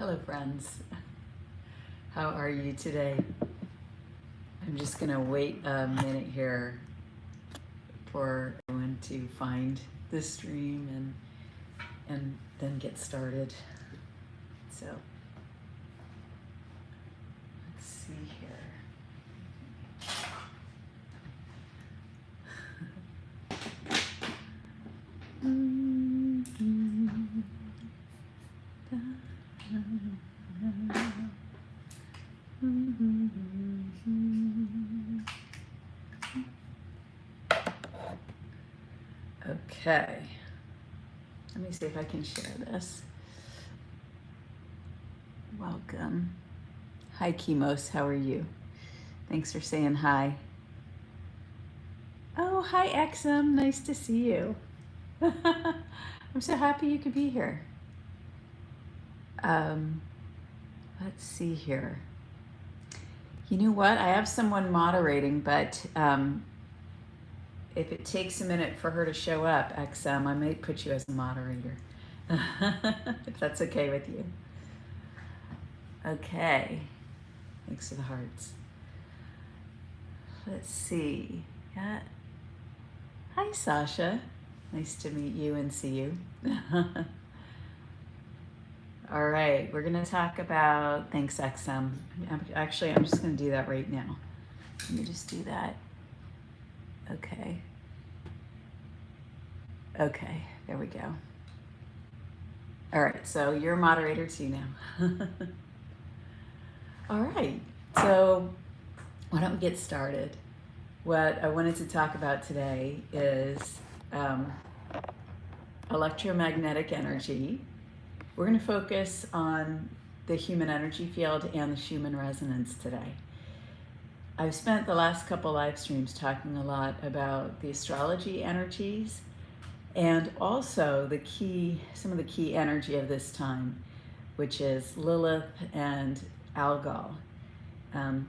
Hello friends, how are you today? I'm just gonna wait a minute here for everyone to find the stream and then get started. So let's see here. Okay, let me see if I can share this. Welcome. Hi Kimos, how are you? Thanks for saying hi. Oh, hi XM, nice to see you. I'm so happy you could be here. Let's see here. You know what, I have someone moderating, but if it takes a minute for her to show up, XM, I may put you as a moderator, if that's okay with you. Okay, thanks for the hearts. Let's see. Yeah. Hi, Sasha. Nice to meet you and see you. All right, we're gonna talk about, thanks XM. Actually, I'm just gonna do that right now. Let me just do that. Okay. Okay, there we go. All right, so you're a moderator too now. All right, so why don't we get started? What I wanted to talk about today is electromagnetic energy. We're going to focus on the human energy field and the Schumann Resonance today. I've spent the last couple live streams talking a lot about the astrology energies and also some of the key energy of this time, which is Lilith and Algol.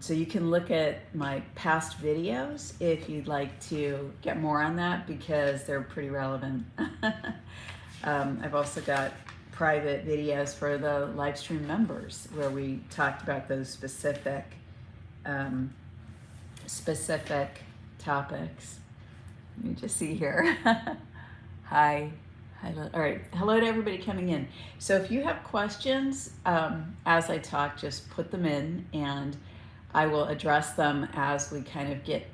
So you can look at my past videos if you'd like to get more on that because they're pretty relevant. I've also got private videos for the live stream members where we talked about those specific topics. Let me just see here. Hi. All right, hello to everybody coming in. So if you have questions as I talk, just put them in and I will address them as we kind of get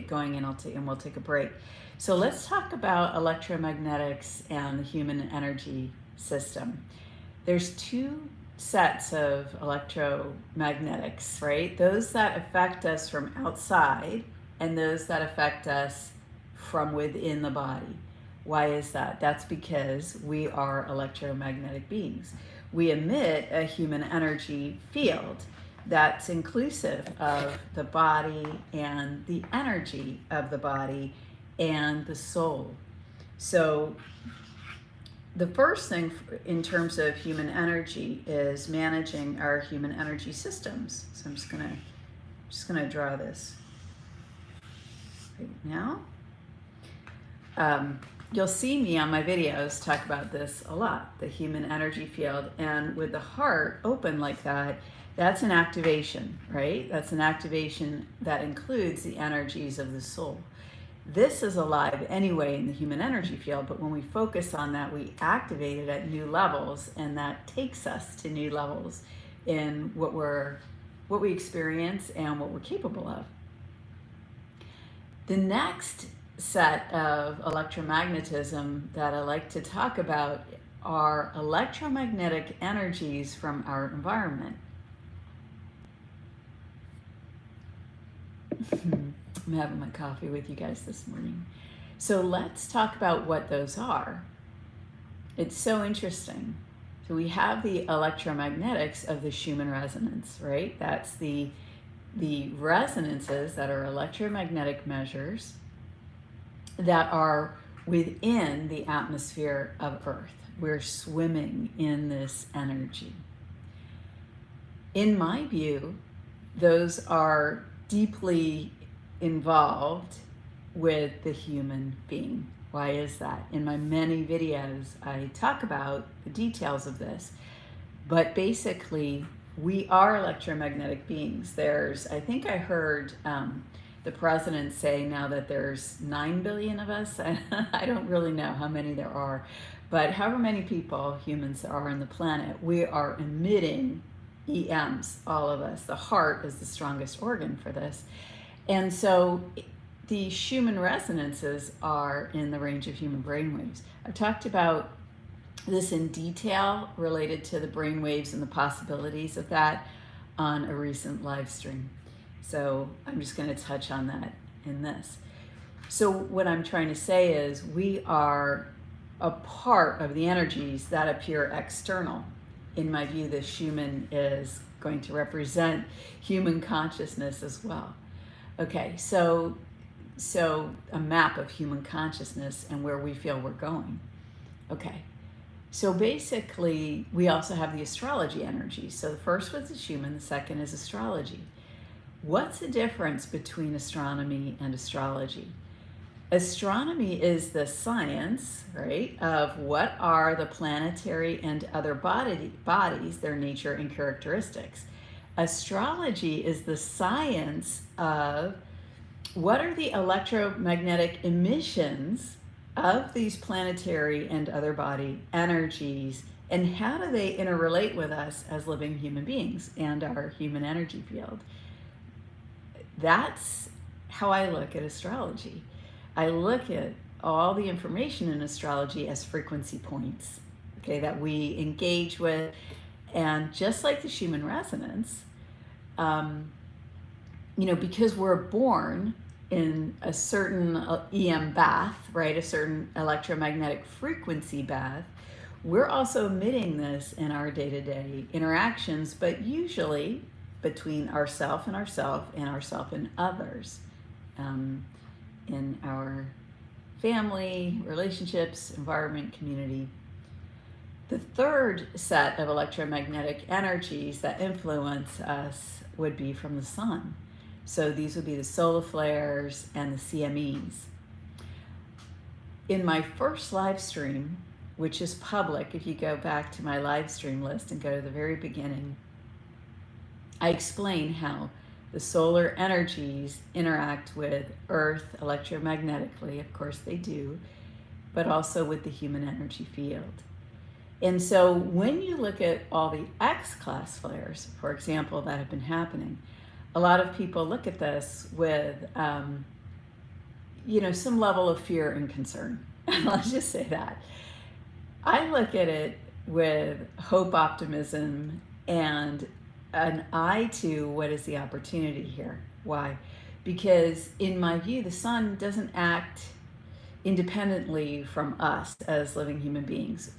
going, and we'll take a break. So let's talk about electromagnetics and the human energy system. There's two sets of electromagnetics, right? Those that affect us from outside and those that affect us from within the body. Why is that? That's because we are electromagnetic beings. We emit a human energy field that's inclusive of the body and the energy of the body and the soul. So the first thing in terms of human energy is managing our human energy systems. So I'm just gonna draw this right now. You'll see me on my videos talk about this a lot, the human energy field, and with the heart open like that, that's an activation, right? That's an activation that includes the energies of the soul. This is alive anyway in the human energy field, but when we focus on that, we activate it at new levels, and that takes us to new levels in what we experience and what we're capable of. The next set of electromagnetism that I like to talk about are electromagnetic energies from our environment. I'm having my coffee with you guys this morning. So let's talk about what those are. It's so interesting. So we have the electromagnetics of the Schumann resonance, right? That's the resonances that are electromagnetic measures that are within the atmosphere of Earth. We're swimming in this energy. In my view, those are deeply involved with the human being. Why is that? In my many videos, I talk about the details of this. But basically, we are electromagnetic beings. I think I heard the president say now that there's 9 billion of us. I don't really know how many there are, but however many people, humans, there are on the planet, we are emitting EMs, all of us. The heart is the strongest organ for this. And so the Schumann resonances are in the range of human brainwaves. I've talked about this in detail related to the brainwaves and the possibilities of that on a recent live stream. So I'm just going to touch on that in this. So what I'm trying to say is we are a part of the energies that appear external. In my view, the Schumann is going to represent human consciousness as well. Okay, so a map of human consciousness and where we feel we're going. Okay, so basically we also have the astrology energy. So the first was the Schumann, the second is astrology. What's the difference between astronomy and astrology? Astronomy is the science, right, of what are the planetary and other bodies, their nature and characteristics. Astrology is the science of what are the electromagnetic emissions of these planetary and other body energies, and how do they interrelate with us as living human beings and our human energy field. That's how I look at astrology. I look at all the information in astrology as frequency points, okay, that we engage with. And just like the Schumann resonance, because we're born in a certain EM bath, right, a certain electromagnetic frequency bath, we're also emitting this in our day-to-day interactions, but usually between ourself and others, in our family, relationships, environment, community. The third set of electromagnetic energies that influence us would be from the sun. So these would be the solar flares and the CMEs. In my first live stream, which is public, if you go back to my live stream list and go to the very beginning, I explain how the solar energies interact with Earth electromagnetically, of course they do, but also with the human energy field. And so when you look at all the X-class flares, for example, that have been happening, a lot of people look at this with, some level of fear and concern. Let's just say that. I look at it with hope, optimism, and an eye to what is the opportunity here. Why? Because in my view, the sun doesn't act independently from us as living human beings.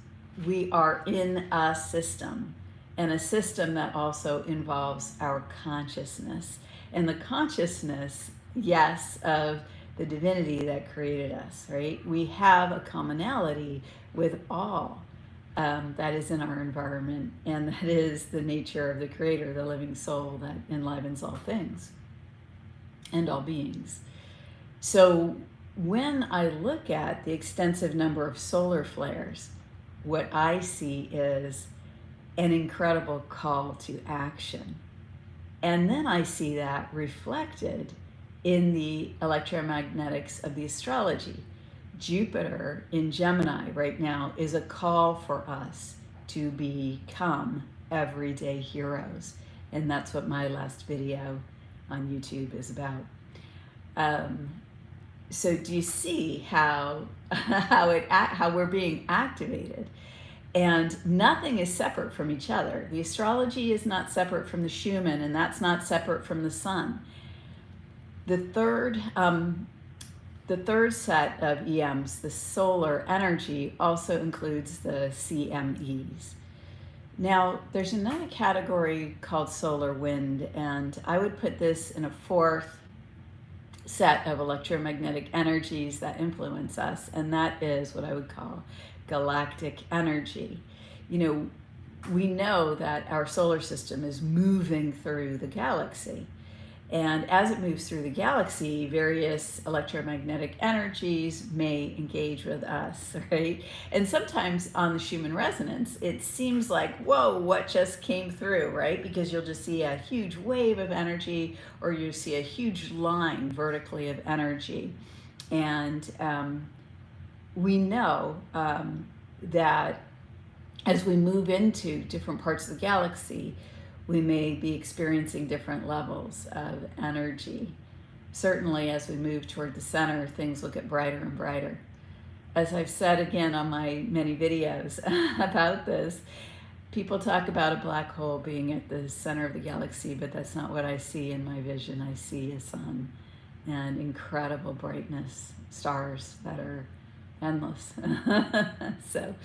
We are in a system, and a system that also involves our consciousness. And the consciousness, yes, of the divinity that created us, right? We have a commonality with all that is in our environment, and that is the nature of the Creator, the living soul that enlivens all things and all beings. So when I look at the extensive number of solar flares, what I see is an incredible call to action. And then I see that reflected in the electromagnetics of the astrology. Jupiter in Gemini right now is a call for us to become everyday heroes. And that's what my last video on YouTube is about. So do you see how we're being activated? And nothing is separate from each other. The astrology is not separate from the Schumann, and that's not separate from the sun. The third set of EMs, the solar energy, also includes the CMEs. Now, there's another category called solar wind, and I would put this in a fourth set of electromagnetic energies that influence us, and that is what I would call galactic energy. We know that our solar system is moving through the galaxy, And as it moves through the galaxy, various electromagnetic energies may engage with us, right? And sometimes on the Schumann Resonance, it seems like, whoa, what just came through, right? Because you'll just see a huge wave of energy, or you see a huge line vertically of energy. And we know that as we move into different parts of the galaxy, we may be experiencing different levels of energy. Certainly, as we move toward the center, things will get brighter and brighter. As I've said again on my many videos about this, people talk about a black hole being at the center of the galaxy, but that's not what I see in my vision. I see a sun and incredible brightness, stars that are endless. So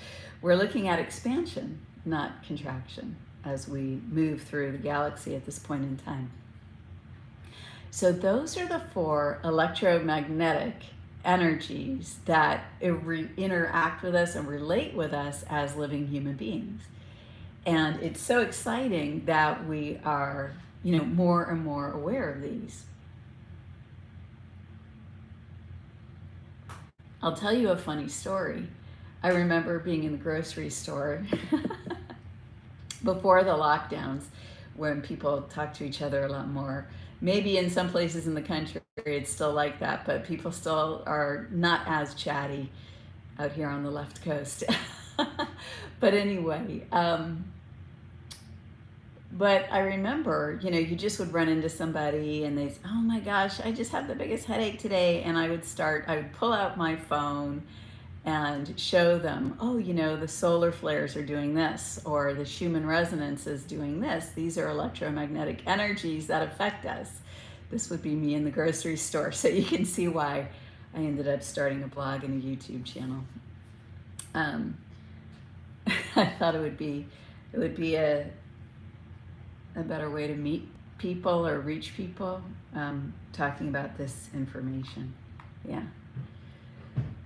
we're looking at expansion, not contraction, as we move through the galaxy at this point in time. So those are the 4 electromagnetic energies that interact with us and relate with us as living human beings. And it's so exciting that we are, more and more aware of these. I'll tell you a funny story. I remember being in the grocery store before the lockdowns, when people talk to each other a lot more. Maybe in some places in the country it's still like that, but people still are not as chatty out here on the left coast. But anyway, but I remember, you just would run into somebody and they'd say, oh my gosh, I just have the biggest headache today. And I would pull out my phone and show them, oh, the solar flares are doing this, or the Schumann Resonance is doing this. These are electromagnetic energies that affect us. This would be me in the grocery store. So you can see why I ended up starting a blog and a YouTube channel. I thought it would be a better way to meet people or reach people, talking about this information. Yeah.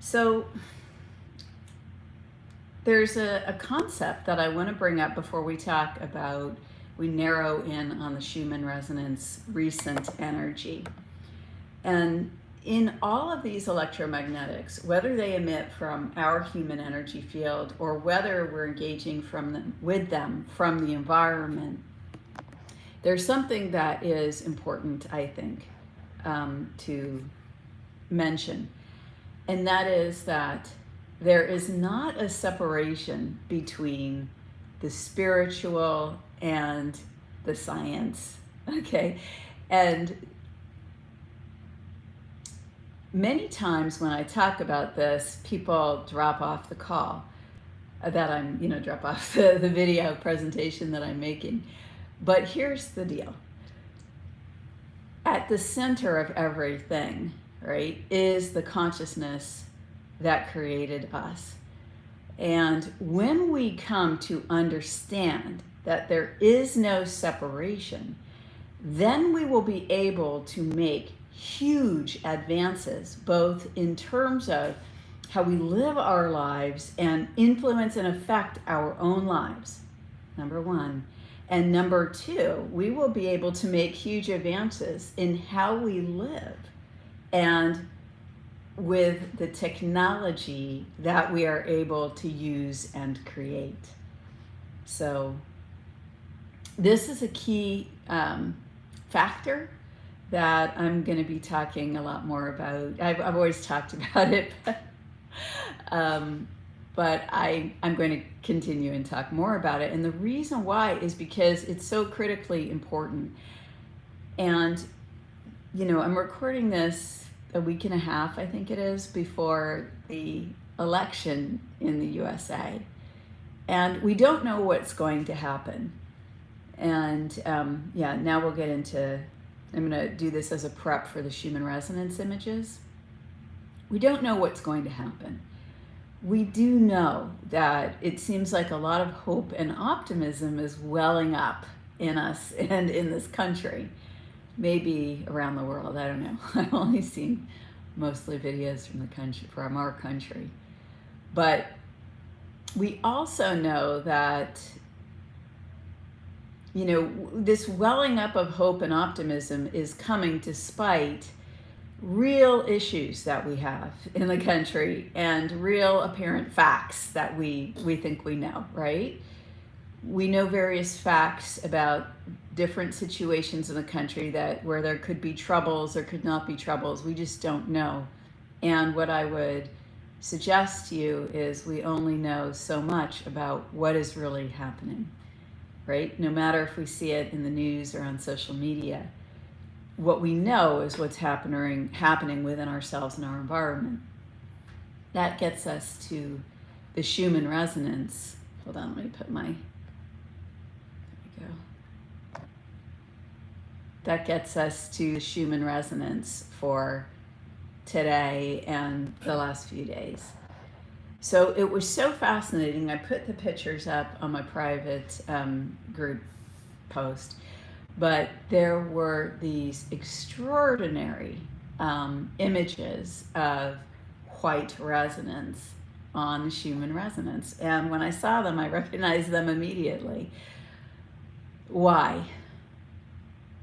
So there's a concept that I want to bring up before we narrow in on the Schumann Resonance recent energy. And in all of these electromagnetics, whether they emit from our human energy field or whether we're engaging with them from the environment, there's something that is important, I think, to mention. And that is that there is not a separation between the spiritual and the science, okay? And many times when I talk about this, people drop off the call drop off the video presentation that I'm making. But here's the deal. At the center of everything, right, is the consciousness that created us. And when we come to understand that there is no separation, then we will be able to make huge advances, both in terms of how we live our lives and influence and affect our own lives, number 1. And number 2, we will be able to make huge advances in how we live and with the technology that we are able to use and create. So this is a key factor that I'm going to be talking a lot more about. I've always talked about it, but I'm going to continue and talk more about it. And the reason why is because it's so critically important. And, I'm recording this a week and a half, I think it is, before the election in the USA. And we don't know what's going to happen. And now we'll get into, I'm going to do this as a prep for the Schumann Resonance images. We don't know what's going to happen. We do know that it seems like a lot of hope and optimism is welling up in us and in this country. Maybe around the world, I don't know. I've only seen mostly videos from our country. But we also know that, this welling up of hope and optimism is coming despite real issues that we have in the country and real apparent facts that we think we know, right? We know various facts about different situations in the country where there could be troubles or could not be troubles. We just don't know. And what I would suggest to you is we only know so much about what is really happening, right? No matter if we see it in the news or on social media. What we know is what's happening within ourselves and our environment. That gets us to the Schumann Resonance. Hold on, let me put there we go. That gets us to the Schumann Resonance for today and the last few days. So it was so fascinating. I put the pictures up on my private group post. But there were these extraordinary images of white resonance on the Schumann Resonance. And when I saw them, I recognized them immediately. Why?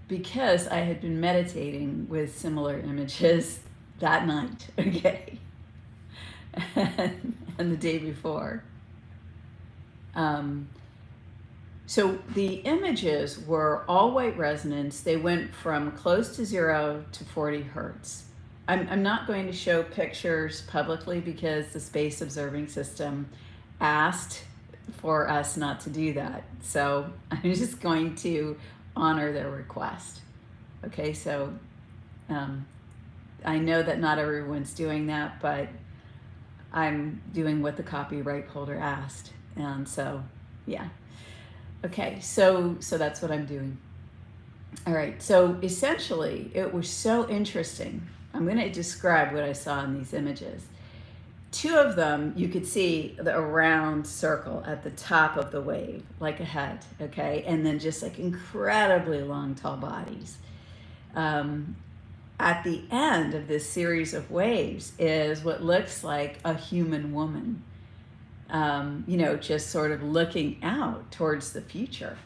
Because I had been meditating with similar images that night, okay? and the day before. So the images were all white resonance. They went from close to 0 to 40 hertz. I'm not going to show pictures publicly because the Space Observing System asked for us not to do that. So I'm just going to honor their request. Okay, so I know that not everyone's doing that, but I'm doing what the copyright holder asked. And so, yeah. Okay, so that's what I'm doing. All right, so essentially it was so interesting. I'm going to describe what I saw in these images. Two of them, you could see a round circle at the top of the wave, like a head, okay? And then just like incredibly long, tall bodies. At the end of this series of waves is what looks like a human woman. Just sort of looking out towards the future,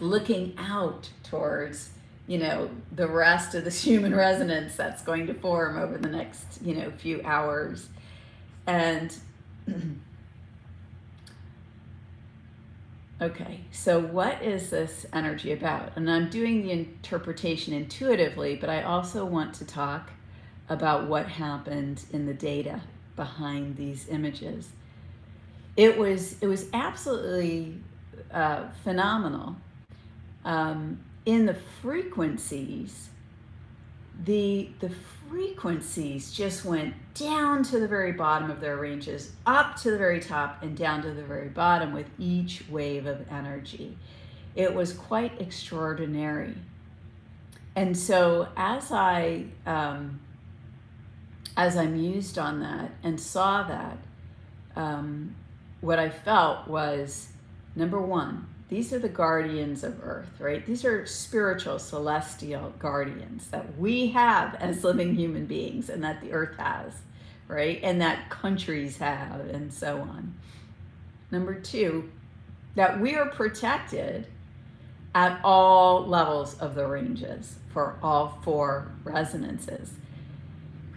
looking out towards, the rest of the Schumann resonance that's going to form over the next, few hours. And, okay, so what is this energy about? And I'm doing the interpretation intuitively, but I also want to talk about what happened in the data behind these images. It was absolutely phenomenal. In the frequencies, the frequencies just went down to the very bottom of their ranges, up to the very top and down to the very bottom with each wave of energy. It was quite extraordinary. And so as I mused on that and saw that, what I felt was, number one, these are the guardians of Earth, right? These are spiritual, celestial guardians that we have as living human beings and that the Earth has, right? And that countries have and so on. Number two, that we are protected at all levels of the ranges for all four resonances.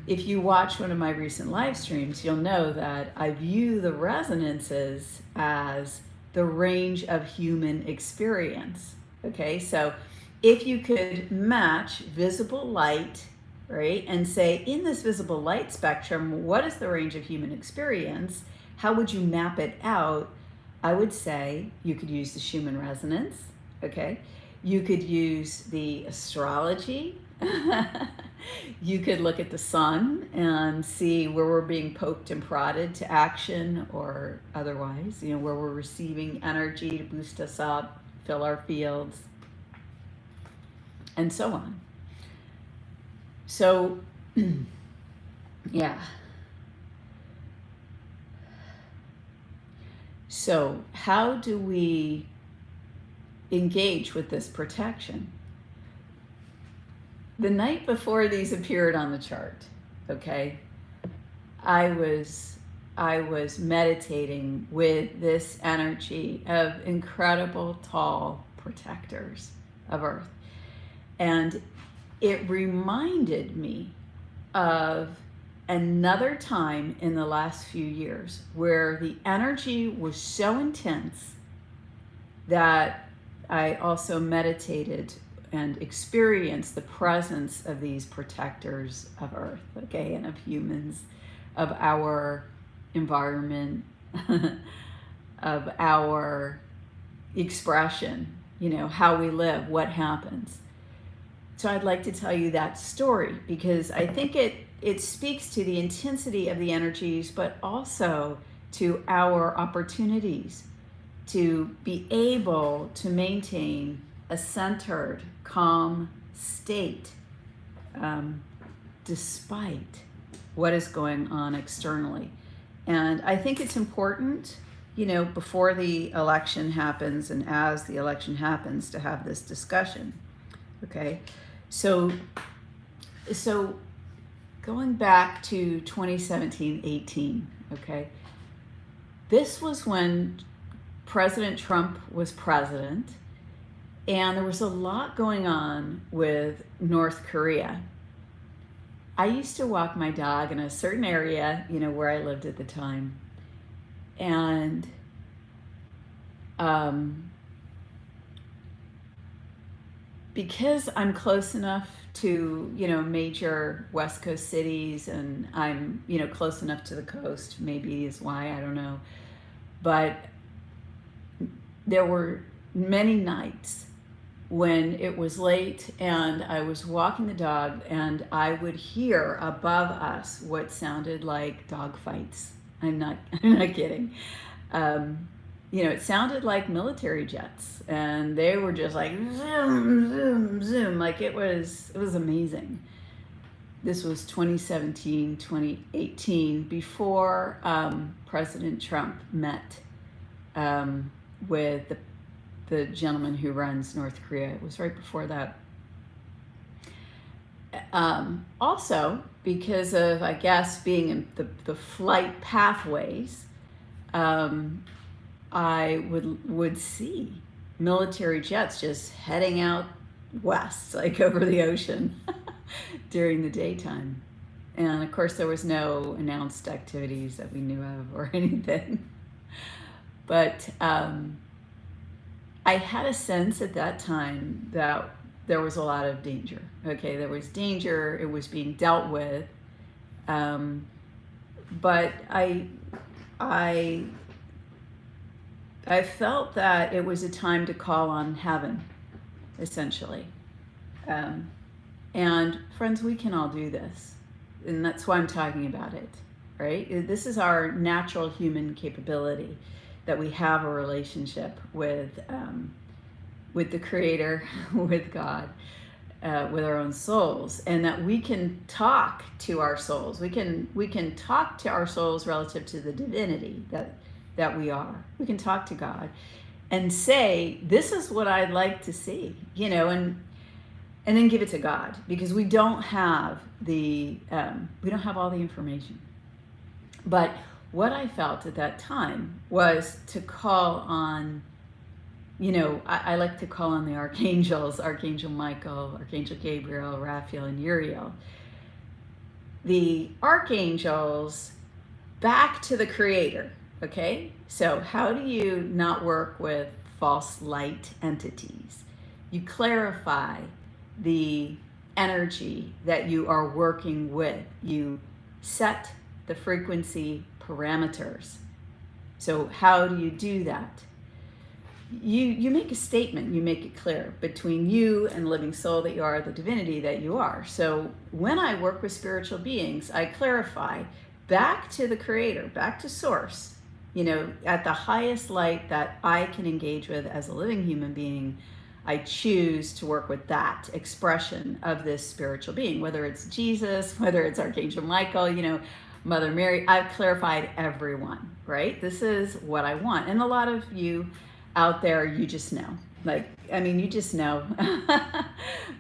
If you watch one of my recent live streams, you'll know that I view the resonances as the range of human experience. Okay, so if you could match visible light, right, and say in this visible light spectrum, what is the range of human experience? How would you map it out? I would say you could use the Schumann resonance, okay? You could use the astrology. You could look at the sun and see where we're being poked and prodded to action or otherwise, where we're receiving energy to boost us up, fill our fields, and so on. So, yeah. So how do we engage with this protection? The night before these appeared on the chart, okay, I was meditating with this energy of incredible, tall, protectors of Earth. And it reminded me of another time in the last few years where the energy was so intense that I also meditated and experienced the presence of these protectors of Earth, okay, and of humans, of our environment, of our expression, you know, how we live, what happens. So I'd like to tell you that story because I think it speaks to the intensity of the energies, but also to our opportunities to be able to maintain a centered, calm state despite what is going on externally. And I think it's important, you know, before the election happens and as the election happens to have this discussion, okay? So going back to 2017-18, okay? This was when President Trump was president, and there was a lot going on with North Korea. I used to walk my dog in a certain area, you know, where I lived at the time. And because I'm close enough to, you know, major West Coast cities, and I'm, you know, close enough to the coast, maybe is why, I don't know. But there were many nights when it was late and I was walking the dog and I would hear above us what sounded like dog fights. I'm not kidding. You know, it sounded like military jets, and they were just like zoom, zoom, zoom. Like it was amazing. This was 2017, 2018, before President Trump met with the gentleman who runs North Korea. It was right before that. Also, because of, I guess, being in the flight pathways, I would see military jets just heading out west, like over the ocean during the daytime. And of course, there was no announced activities that we knew of or anything. But I had a sense at that time that there was a lot of danger. Okay, there was danger, it was being dealt with. But I felt that it was a time to call on heaven, essentially. And friends, we can all do this. And that's why I'm talking about it, right? This is our natural human capability, that we have a relationship with the Creator, with God, with our own souls, and that we can talk to our souls. We can talk to our souls relative to the divinity that we are. We can talk to God and say, this is what I'd like to see, you know, and then give it to God, because we don't have all the information. But what I felt at that time was to call on, you know, I like to call on the archangels, Archangel Michael, Archangel Gabriel, Raphael, and Uriel. The archangels back to the Creator, okay? So how do you not work with false light entities? You clarify the energy that you are working with. You set the frequency parameters. So how do you do that? You make a statement, you make it clear between you and the living soul that you are, the divinity that you are. So when I work with spiritual beings, I clarify back to the Creator, back to Source, you know, at the highest light that I can engage with as a living human being. I choose to work with that expression of this spiritual being, whether it's Jesus, whether it's Archangel Michael, you know, Mother Mary. I've clarified everyone, right? This is what I want. And a lot of you out there, you just know. Like, I mean, you just know.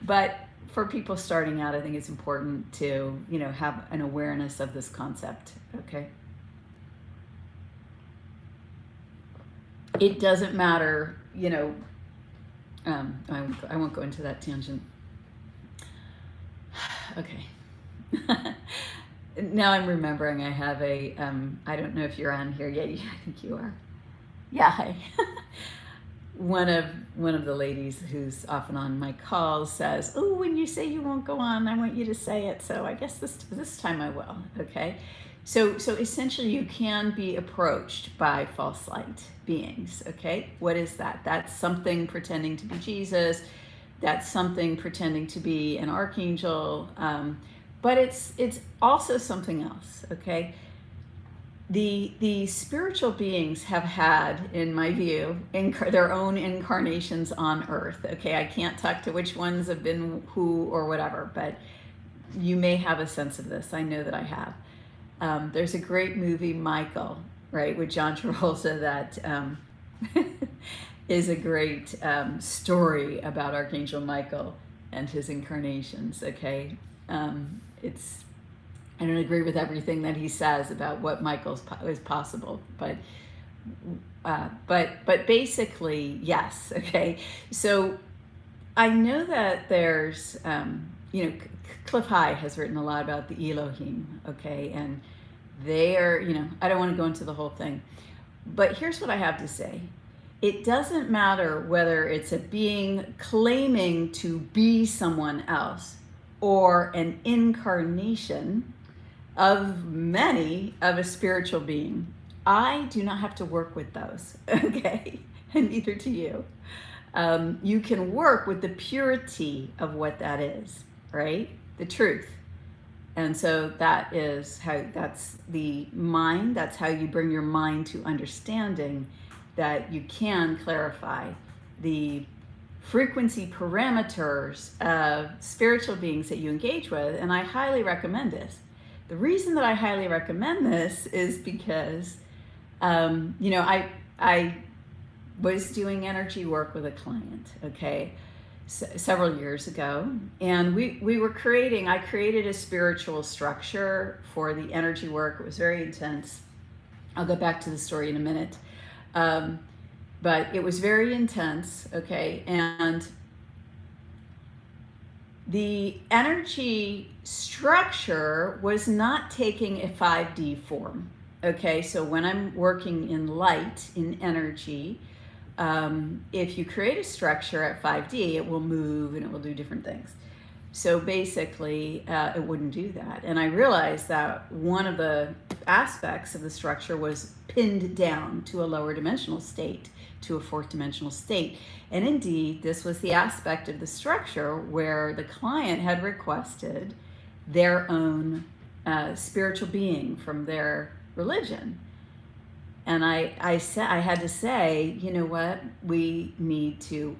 But for people starting out, I think it's important to, you know, have an awareness of this concept, okay? It doesn't matter, you know, I won't go into that tangent. Okay. Now I'm remembering I have a, I don't know if you're on here yet. I think you are. Yeah, hi. One of the ladies who's often on my calls says, "Oh, when you say you won't go on, I want you to say it." So I guess this time I will. Okay. So essentially, you can be approached by false light beings. Okay. What is that? That's something pretending to be Jesus. That's something pretending to be an archangel. But it's also something else. Okay. The spiritual beings have had, in my view, their own incarnations on Earth. Okay, I can't talk to which ones have been who or whatever, but you may have a sense of this. I know that I have. There's a great movie, Michael, right, with John Travolta, that is a great story about Archangel Michael and his incarnations. Okay, I don't agree with everything that he says about what Michael's is possible, but basically, yes. Okay, so I know that there's, Cliff High has written a lot about the Elohim. Okay, and they are, I don't want to go into the whole thing, but here's what I have to say. It doesn't matter whether it's a being claiming to be someone else or an incarnation of many of a spiritual being. I do not have to work with those, okay? And neither do you. You can work with the purity of what that is, right? The truth. And so that's the mind, that's how you bring your mind to understanding that you can clarify the frequency parameters of spiritual beings that you engage with, and I highly recommend this. The reason that I highly recommend this is because, I was doing energy work with a client, okay, several years ago, and I created a spiritual structure for the energy work. It was very intense. I'll go back to the story in a minute. But it was very intense, okay, and the energy structure was not taking a 5D form. Okay, so when I'm working in light, in energy, if you create a structure at 5D, it will move and it will do different things. So basically, it wouldn't do that. And I realized that one of the aspects of the structure was pinned down to a lower dimensional state, to a fourth dimensional state. And indeed, this was the aspect of the structure where the client had requested their own spiritual being from their religion. And I had to say, you know what, we need to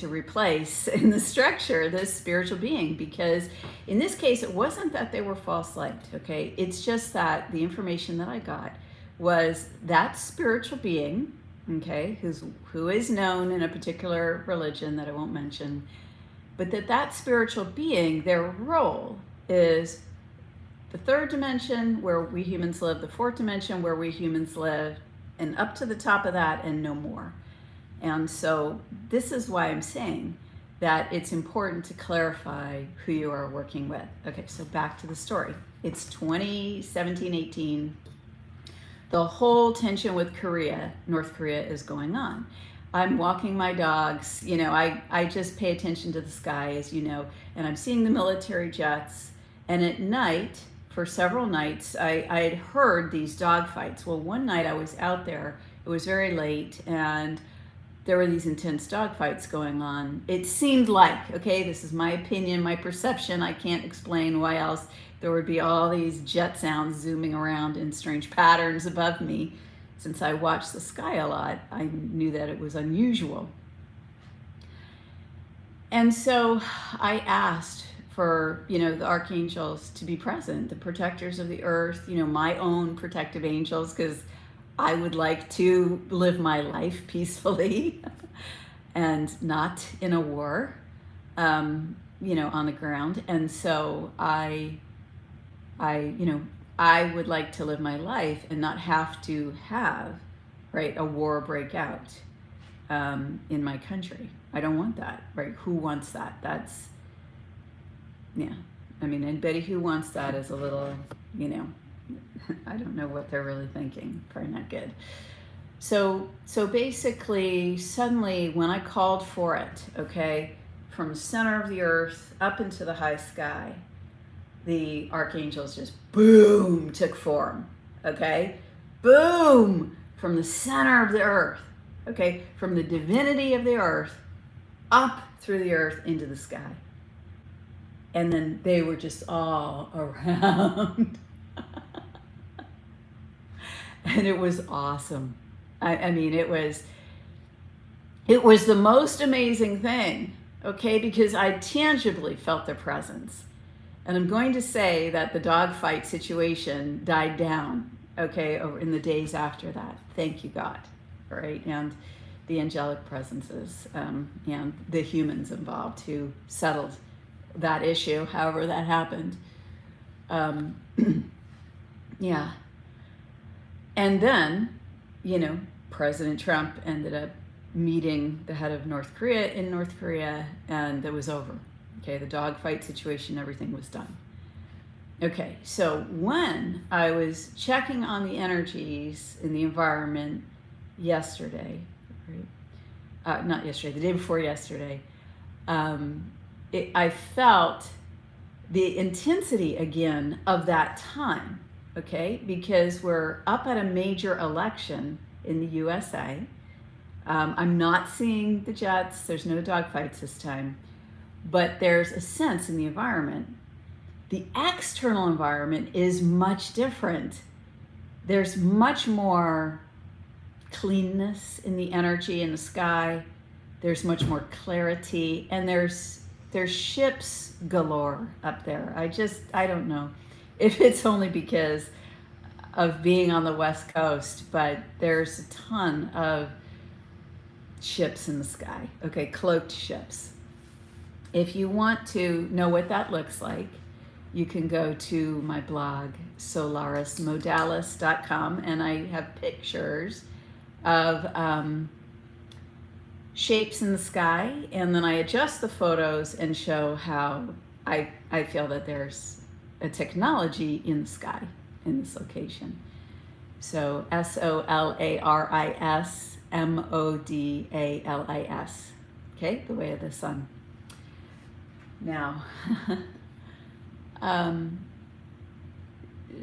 replace in the structure this spiritual being, because in this case it wasn't that they were false light, okay? It's just that the information that I got was that spiritual being, okay, who is known in a particular religion that I won't mention, but that spiritual being, their role is the third dimension where we humans live, the fourth dimension where we humans live, and up to the top of that and no more. And so this is why I'm saying that it's important to clarify who you are working with. Okay, so back to the story. It's 2017-18. The whole tension with North Korea is going on. I'm walking my dogs, I just pay attention to the sky, as you know, and I'm seeing the military jets. And at night, for several nights, I had heard these dog fights. Well, one night I was out there, it was very late, and there were these intense dog fights going on. It seemed like, okay, this is my opinion, my perception, I can't explain why else there would be all these jet sounds zooming around in strange patterns above me. Since I watched the sky a lot, I knew that it was unusual. And so I asked for, the archangels to be present, the protectors of the earth, my own protective angels, because I would like to live my life peacefully and not in a war, on the ground. And so I would like to live my life and not have to have, right, a war break out. in my country. I don't want that, right? Who wants that? That's, yeah. I mean, anybody who wants that is a little, I don't know what they're really thinking. Probably not good. So basically, suddenly, when I called for it, okay, from the center of the earth up into the high sky, the archangels just boom took form, okay? Boom! From the center of the earth, okay? From the divinity of the earth up through the earth into the sky. And then they were just all around. And it was awesome. I mean, it was the most amazing thing, okay? Because I tangibly felt their presence. And I'm going to say that the dogfight situation died down, okay, over in the days after that. Thank you, God, right? And the angelic presences and the humans involved who settled that issue, however that happened. Yeah. And then, President Trump ended up meeting the head of North Korea in North Korea, and it was over. Okay, the dogfight situation, everything was done. Okay, so when I was checking on the energies in the environment yesterday, right? Not yesterday, the day before yesterday, I felt the intensity again of that time, okay? Because we're up at a major election in the USA. I'm not seeing the jets, there's no dogfights this time, but there's a sense in the environment. The external environment is much different. There's much more cleanness in the energy in the sky. There's much more clarity, and there's ships galore up there. I don't know if it's only because of being on the West Coast, but there's a ton of ships in the sky, okay, cloaked ships. If you want to know what that looks like, you can go to my blog, solarismodalis.com, and I have pictures of shapes in the sky, and then I adjust the photos and show how I feel that there's a technology in the sky in this location. So SolarisModalis, okay, the way of the sun. Now,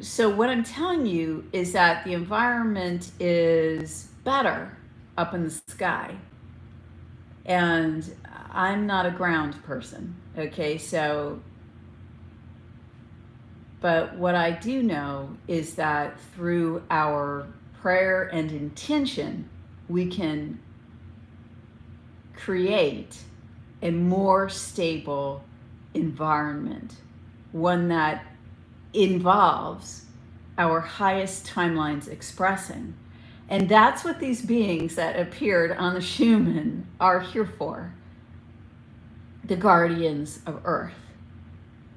so what I'm telling you is that the environment is better up in the sky. And I'm not a ground person, okay? So, but what I do know is that through our prayer and intention, we can create a more stable environment, one that involves our highest timelines expressing. And that's what these beings that appeared on the Schumann are here for. The guardians of Earth,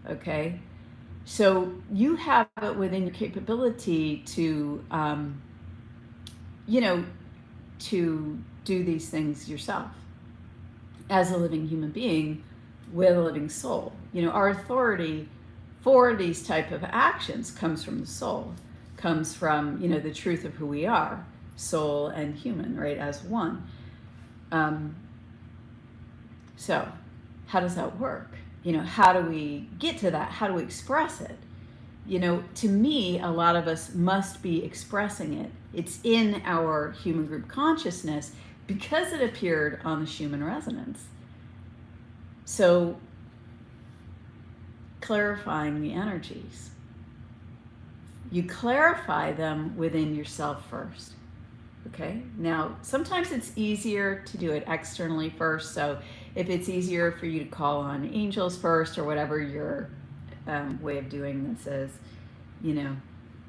okay? So you have it within your capability to, to do these things yourself as a living human being with a living soul. Our authority for these type of actions comes from the soul, comes from, the truth of who we are, soul and human, right, as one. So how does that work? How do we get to that? How do we express it? To me, a lot of us must be expressing it. It's in our human group consciousness because it appeared on the Schumann Resonance. So clarifying the energies. You clarify them within yourself first. Okay, now sometimes it's easier to do it externally first. So if it's easier for you to call on angels first, or whatever your way of doing this is,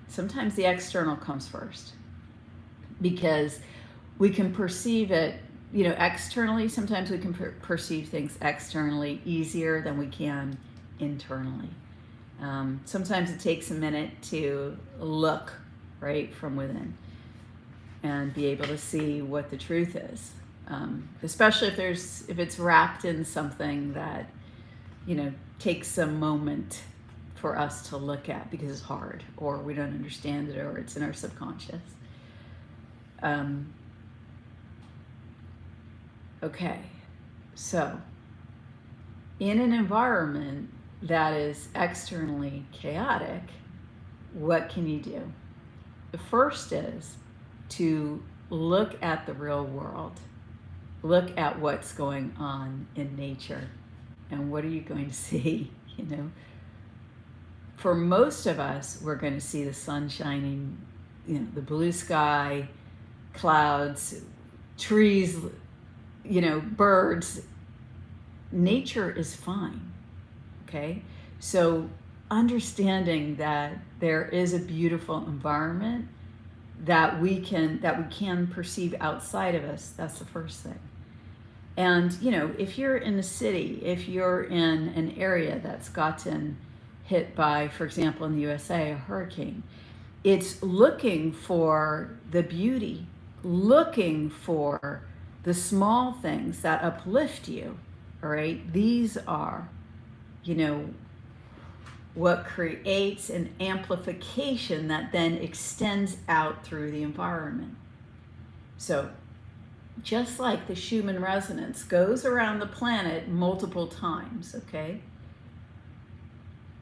sometimes the external comes first because we can perceive it, externally. Sometimes we can perceive things externally easier than we can internally. Sometimes it takes a minute to look right from within and be able to see what the truth is. especially if it's wrapped in something that, takes a moment for us to look at because it's hard, or we don't understand it, or it's in our subconscious. Okay, so in an environment that is externally chaotic, what can you do? The first is to look at the real world. Look at what's going on in nature. And what are you going to see? For most of us, we're going to see the sun shining, the blue sky, clouds, trees, birds. Nature is fine. Okay? So understanding that there is a beautiful environment that we can perceive outside of us, that's the first thing. And if you're in a city, if you're in an area that's gotten hit by, for example, in the USA, a hurricane, it's looking for the beauty, looking for the small things that uplift you. All right, these are what creates an amplification that then extends out through the environment. So just like the Schumann Resonance goes around the planet multiple times, okay?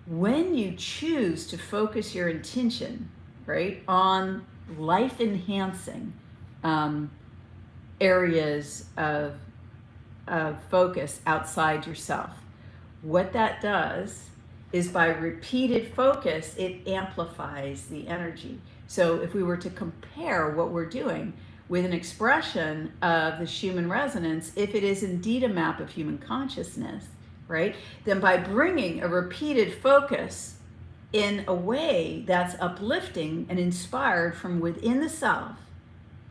When you choose to focus your intention, right, on life-enhancing areas of focus outside yourself, what that does is by repeated focus, it amplifies the energy. So if we were to compare what we're doing with an expression of the Schumann Resonance, if it is indeed a map of human consciousness, right, then by bringing a repeated focus in a way that's uplifting and inspired from within the self,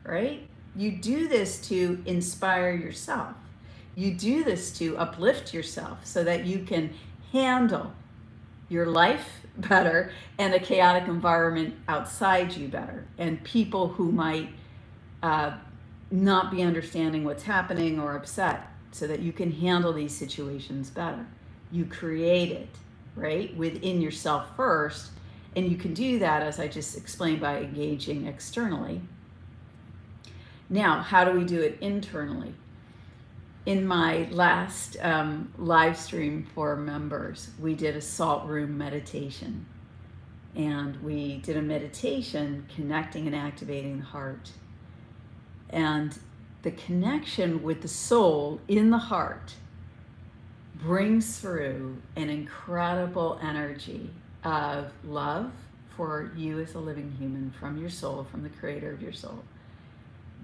right, you do this to inspire yourself. You do this to uplift yourself so that you can handle your life better and a chaotic environment outside you better, and people who might not be understanding what's happening or upset, so that you can handle these situations better. You create it, right, within yourself first, and you can do that, as I just explained, by engaging externally. Now, how do we do it internally? In my last live stream for members, we did a salt room meditation. And we did a meditation connecting and activating the heart. And the connection with the soul in the heart brings through an incredible energy of love for you as a living human, from your soul, from the creator of your soul.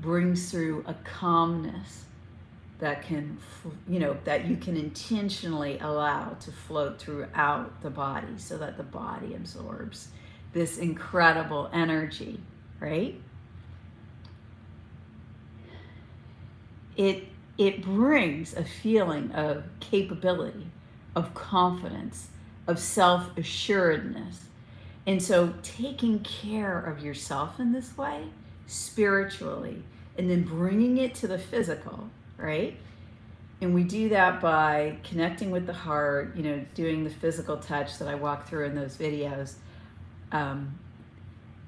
Brings through a calmness that can, that you can intentionally allow to float throughout the body, so that the body absorbs this incredible energy, right? It brings a feeling of capability, of confidence, of self-assuredness. And so taking care of yourself in this way, spiritually, and then bringing it to the physical, right? And we do that by connecting with the heart, doing the physical touch that I walk through in those videos.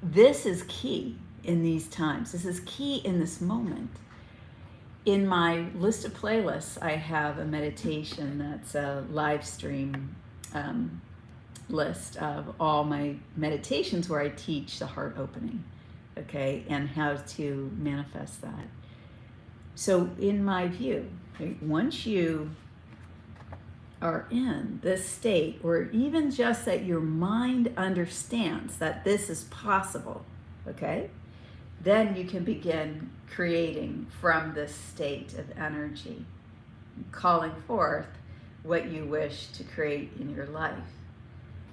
This is key in these times. This is key in this moment. In my list of playlists, I have a meditation that's a live stream list of all my meditations where I teach the heart opening, okay, and how to manifest that. So in my view, right, once you are in this state, or even just that your mind understands that this is possible, okay, then you can begin creating from this state of energy, calling forth what you wish to create in your life.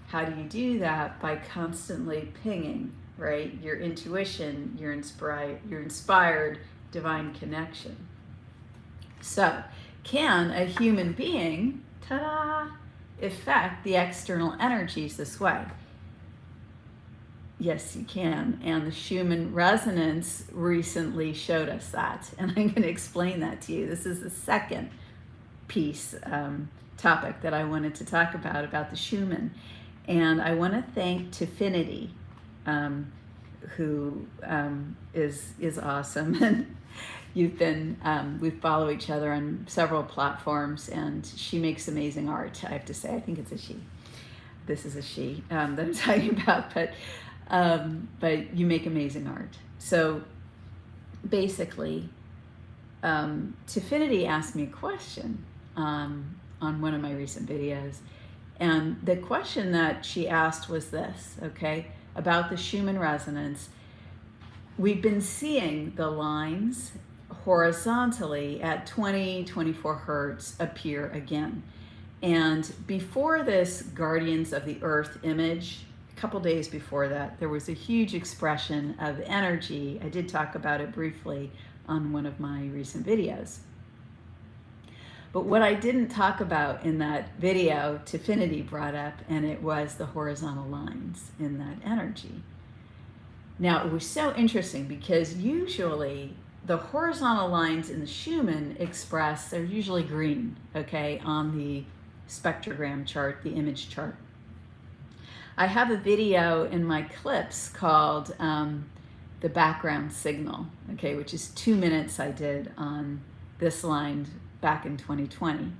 How do you do that? By constantly pinging, right, your intuition, your inspired divine connection. So, can a human being, affect the external energies this way? Yes, you can. And the Schumann Resonance recently showed us that. And I'm going to explain that to you. This is the second piece, topic that I wanted to talk about the Schumann. And I want to thank Tifinity, who is awesome. And we follow each other on several platforms, and she makes amazing art, I have to say. I think it's a she. This is a she that I'm talking about, but you make amazing art. So basically, Tifinity asked me a question on one of my recent videos. And the question that she asked was this, okay, about the Schumann resonance. We've been seeing the lines horizontally at 24 hertz appear again. And before this Guardians of the Earth image, a couple days before that, there was a huge expression of energy. I did talk about it briefly on one of my recent videos. But what I didn't talk about in that video, Tifinity brought up, and it was the horizontal lines in that energy. Now, it was so interesting because usually the horizontal lines in the Schumann express, they're usually green, okay, on the spectrogram chart, the image chart. I have a video in my clips called the background signal, okay, which is 2 minutes I did on this line back in 2020.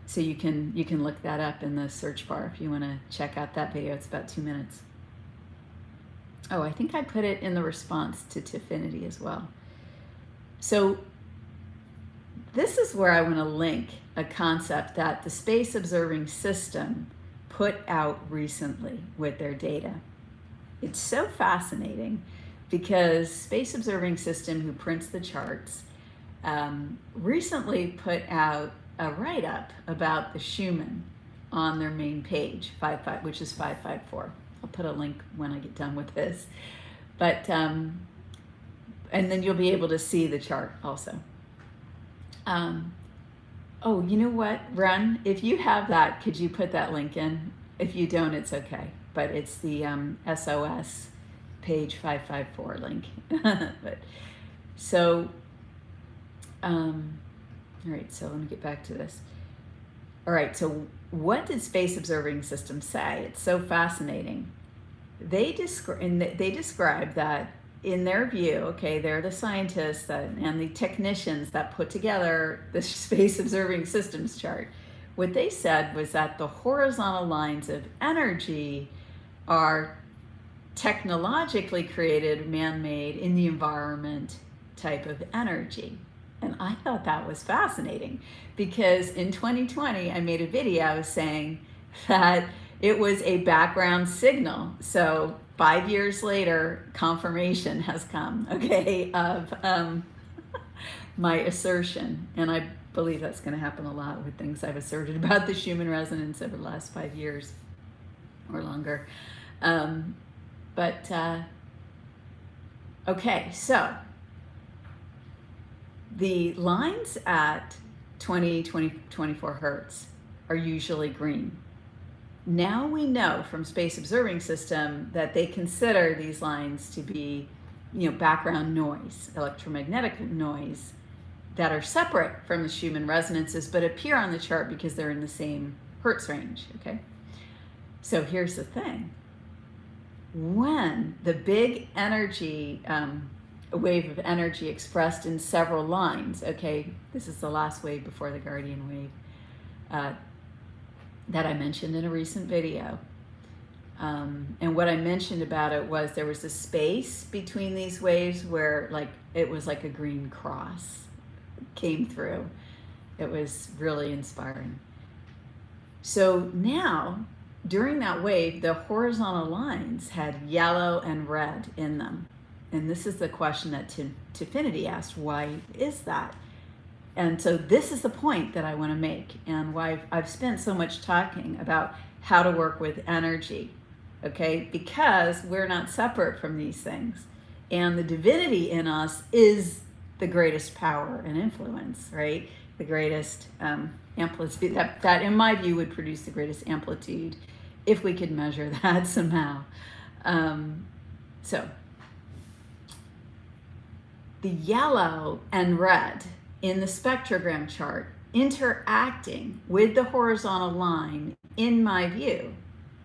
So you can look that up in the search bar if you want to check out that video. It's about 2 minutes. Oh, I think I put it in the response to Tifinity as well. So this is where I want to link a concept that the Space Observing System put out recently with their data. It's so fascinating because Space Observing System, who prints the charts, recently put out a write-up about the Schumann on their main page, which is 554. I'll put a link when I get done with this. But, and then you'll be able to see the chart also. Oh, you know what, Run? If you have that, could you put that link in? If you don't, it's okay. But it's the SOS page 554 link. But so, all right, so let me get back to this. All right, so what did Space Observing System say? It's so fascinating. They describe that in their view, okay, they're the scientists and the technicians that put together the Space Observing Systems chart. What they said was that the horizontal lines of energy are technologically created, man-made, in the environment type of energy. And I thought that was fascinating because in 2020, I made a video saying that it was a background signal. So 5 years later, confirmation has come, okay, of my assertion. And I believe that's going to happen a lot with things I've asserted about the Schumann resonance over the last 5 years or longer. Okay, so the lines at 24 hertz are usually green. Now we know from Space Observing System that they consider these lines to be, background noise, electromagnetic noise, that are separate from the Schumann resonances, but appear on the chart because they're in the same hertz range, okay? So here's the thing. When the big energy, a wave of energy expressed in several lines, okay, this is the last wave before the Guardian wave, that I mentioned in a recent video. And what I mentioned about it was there was a space between these waves where it was like a green cross came through. It was really inspiring. So now, during that wave, the horizontal lines had yellow and red in them. And this is the question that Tifinity asked, why is that? And so this is the point that I want to make and why I've spent so much talking about how to work with energy, okay? Because we're not separate from these things. And the divinity in us is the greatest power and influence, right? The greatest amplitude, that in my view would produce the greatest amplitude if we could measure that somehow. So the yellow and red in the spectrogram chart interacting with the horizontal line, in my view,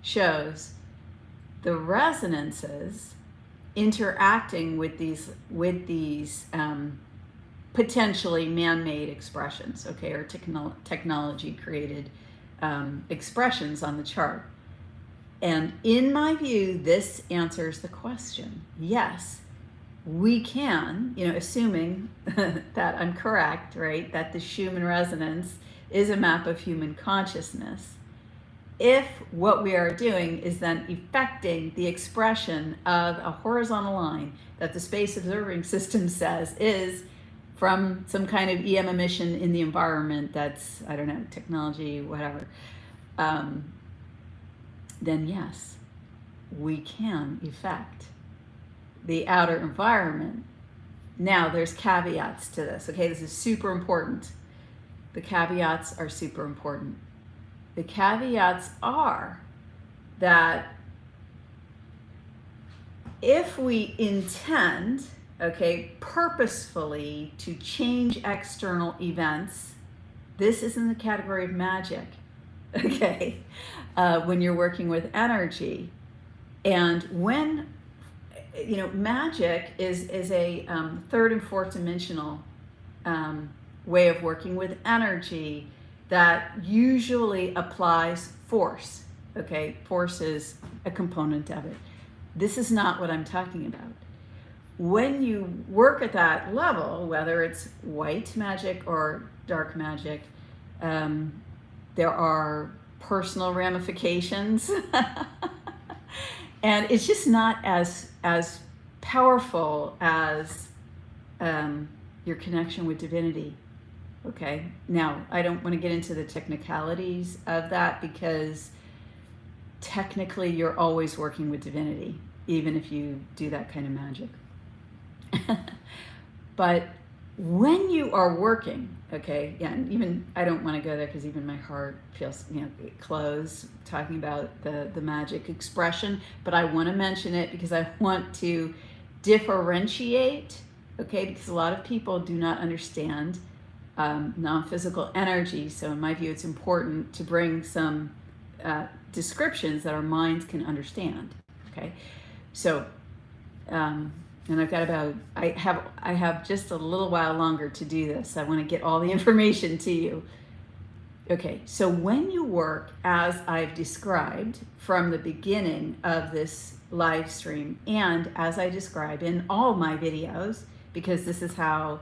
shows the resonances interacting with these potentially man-made expressions, okay, or technology-created expressions on the chart. And in my view, this answers the question. Yes, we can, assuming that I'm correct, right, that the Schumann resonance is a map of human consciousness. If what we are doing is then effecting the expression of a horizontal line that the space observing system says is from some kind of EM emission in the environment that's, I don't know, technology, whatever, then yes, we can effect the outer environment. Now, there's caveats to this, okay? This is super important. The caveats are super important. The caveats are that if we intend, okay, purposefully to change external events, this is in the category of magic, okay, when you're working with energy. And when, magic is a third and fourth dimensional way of working with energy that usually applies force, okay? Force is a component of it. This is not what I'm talking about. When you work at that level, whether it's white magic or dark magic, there are personal ramifications. And it's just not as powerful as your connection with divinity. Okay, now I don't want to get into the technicalities of that, because technically you're always working with divinity, even if you do that kind of magic. But when you are working, okay, yeah, and even I don't want to go there because even my heart feels, closed talking about the magic expression, but I want to mention it because I want to differentiate, okay, because a lot of people do not understand non-physical energy. So in my view, it's important to bring some descriptions that our minds can understand. Okay, so and I've got I have just a little while longer to do this. I want to get all the information to you. Okay, so when you work as I've described from the beginning of this live stream, and as I describe in all my videos, because this is how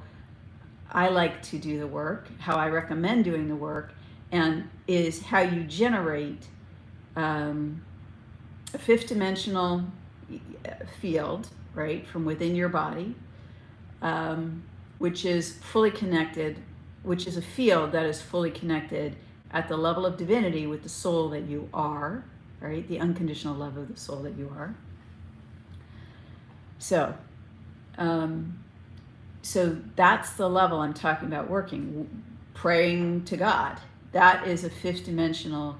I like to do the work, how I recommend doing the work, and is how you generate a fifth dimensional field, right, from within your body, which is fully connected, which is a field that is fully connected at the level of divinity with the soul that you are, right, the unconditional love of the soul that you are. So, so that's the level I'm talking about working, praying to God. That is a fifth dimensional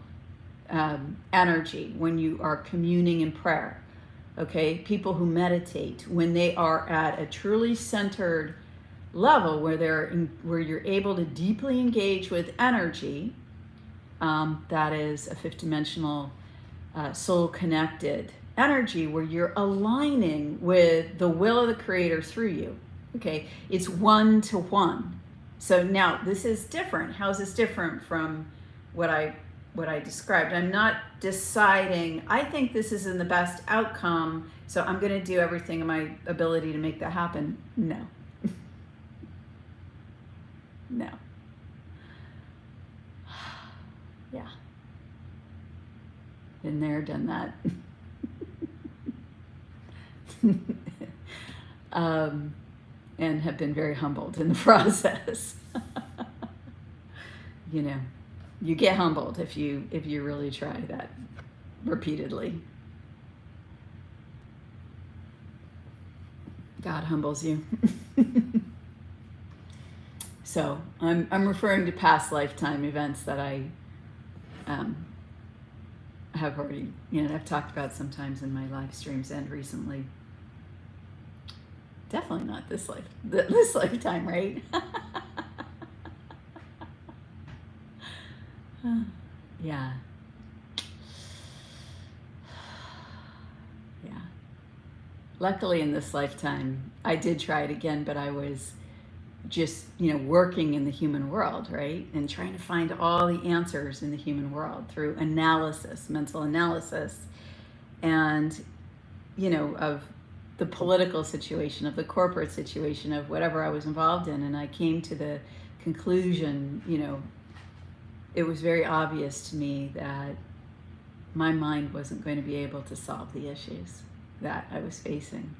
energy when you are communing in prayer. Okay, people who meditate, when they are at a truly centered level where you're able to deeply engage with energy, that is a fifth dimensional soul connected energy where you're aligning with the will of the Creator through you. Okay, it's one to one. So now this is different. How is this different from what I described? I'm not deciding, I think this is in the best outcome, so I'm going to do everything in my ability to make that happen. No. No. Yeah. Been there, done that. And have been very humbled in the process. You get humbled if you really try that repeatedly. God humbles you. So I'm referring to past lifetime events that I have already, I've talked about sometimes in my live streams and recently. Definitely not this lifetime, right? Yeah. Yeah. Luckily in this lifetime, I did try it again, but I was just, working in the human world, right? And trying to find all the answers in the human world through analysis, mental analysis, and, of the political situation, of the corporate situation, of whatever I was involved in. And I came to the conclusion, it was very obvious to me that my mind wasn't going to be able to solve the issues that I was facing,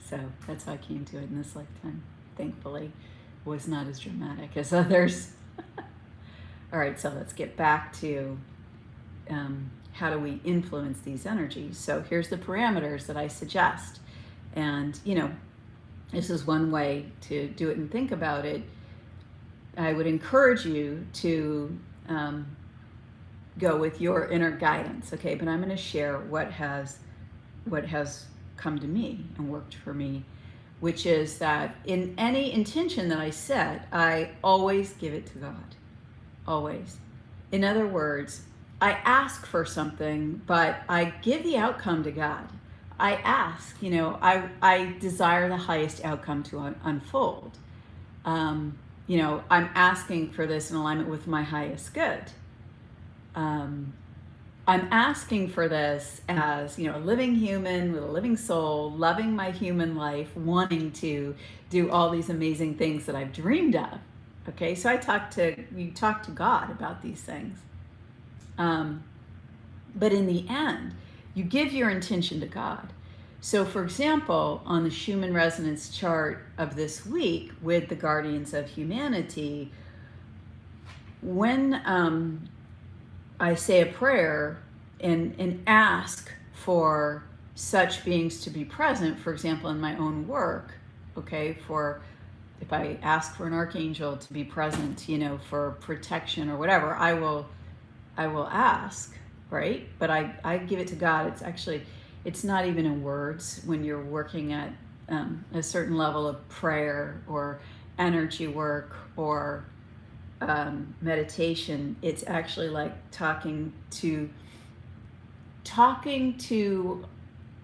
So that's how I came to it in this lifetime. Thankfully, was not as dramatic as others. All right, so let's get back to how do we influence these energies. So here's the parameters that I suggest. And, this is one way to do it and think about it. I would encourage you to go with your inner guidance, okay? But I'm going to share what has come to me and worked for me, which is that in any intention that I set, I always give it to God. Always. In other words, I ask for something, but I give the outcome to God. I ask, I desire the highest outcome to unfold. I'm asking for this in alignment with my highest good. I'm asking for this as, a living human with a living soul, loving my human life, wanting to do all these amazing things that I've dreamed of. Okay, so you talk to God about these things. But in the end, you give your intention to God. So for example, on the Schumann Resonance chart of this week with the Guardians of Humanity, when I say a prayer and ask for such beings to be present, for example, in my own work, okay, if I ask for an archangel to be present, for protection or whatever, I will ask, right? But I give it to God. It's not even in words when you're working at a certain level of prayer or energy work or meditation. It's actually like talking to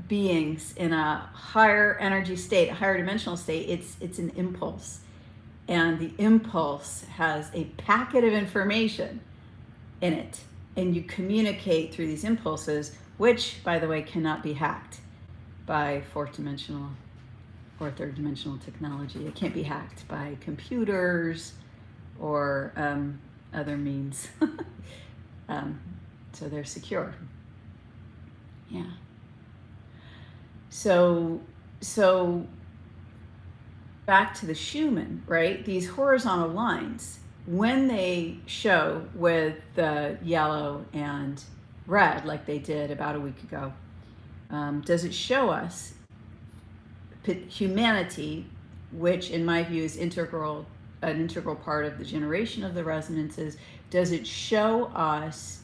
beings in a higher energy state, a higher dimensional state. It's an impulse, and the impulse has a packet of information in it, and you communicate through these impulses, which, by the way, cannot be hacked by fourth dimensional or third dimensional technology. It can't be hacked by computers or other means. So they're secure. Yeah. So back to the Schumann, right? These horizontal lines, when they show with the yellow and red, like they did about a week ago, does it show us humanity, which in my view is an integral part of the generation of the resonances? Does it show us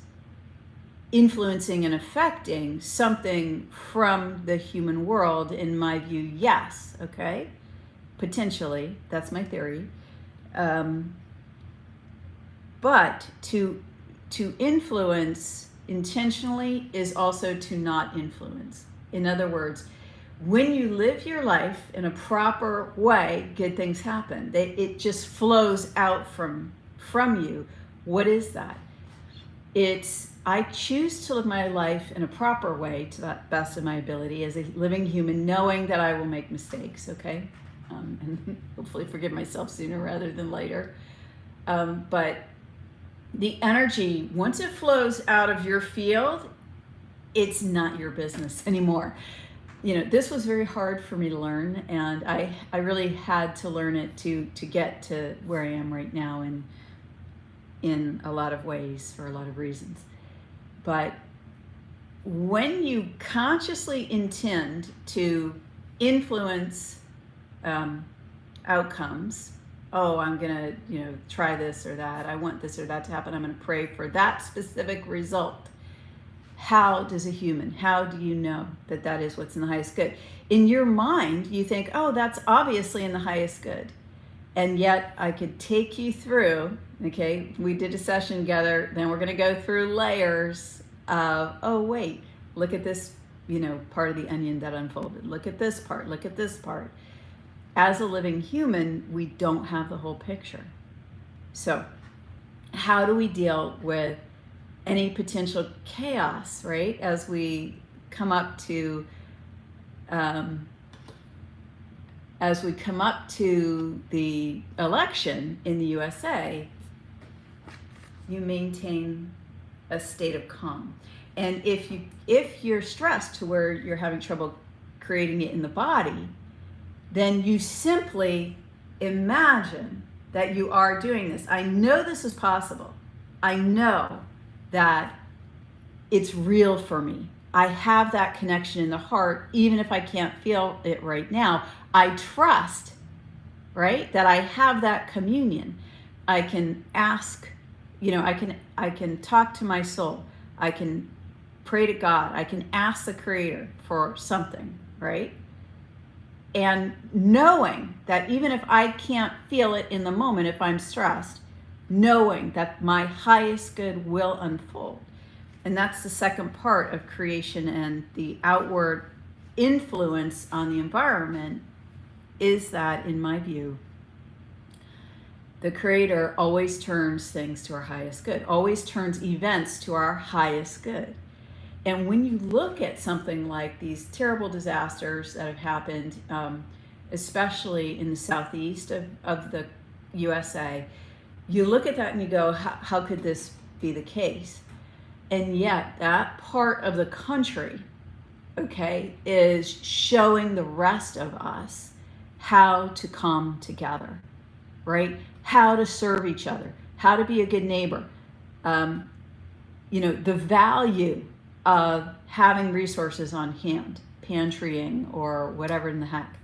influencing and affecting something from the human world? In my view, yes. Okay, potentially, that's my theory. But to influence intentionally is also to not influence. In other words, when you live your life in a proper way, good things happen. It just flows out from you. What is that? I choose to live my life in a proper way to the best of my ability as a living human, knowing that I will make mistakes, okay? And hopefully forgive myself sooner rather than later. But the energy, once it flows out of your field, it's not your business anymore. This was very hard for me to learn, and I really had to learn it to get to where I am right now in a lot of ways for a lot of reasons. But when you consciously intend to influence outcomes, I'm gonna try this or that, I want this or that to happen, I'm gonna pray for that specific result, how does a human, how do you know that that is what's in the highest good? In your mind, you think, oh, that's obviously in the highest good. And yet I could take you through, okay, we did a session together, then we're going to go through layers of, oh, wait, look at this, part of the onion that unfolded. Look at this part, look at this part. As a living human, we don't have the whole picture. So how do we deal with any potential chaos, right? As we come up to the election in the USA, you maintain a state of calm. And if you're stressed to where you're having trouble creating it in the body, then you simply imagine that you are doing this. I know this is possible. I know that it's real for me. I have that connection in the heart, even if I can't feel it right now. I trust, right, that I have that communion. I can ask, I can talk to my soul. I can pray to God. I can ask the Creator for something, right? And knowing that even if I can't feel it in the moment, if I'm stressed, knowing that my highest good will unfold. And that's the second part of creation, and the outward influence on the environment is that, in my view, the Creator always turns things to our highest good, always turns events to our highest good. And when you look at something like these terrible disasters that have happened, especially in the southeast of the USA, you look at that and you go, how could this be the case? And yet that part of the country, okay, is showing the rest of us how to come together, right? How to serve each other, how to be a good neighbor. The value of having resources on hand, pantrying or whatever in the heck.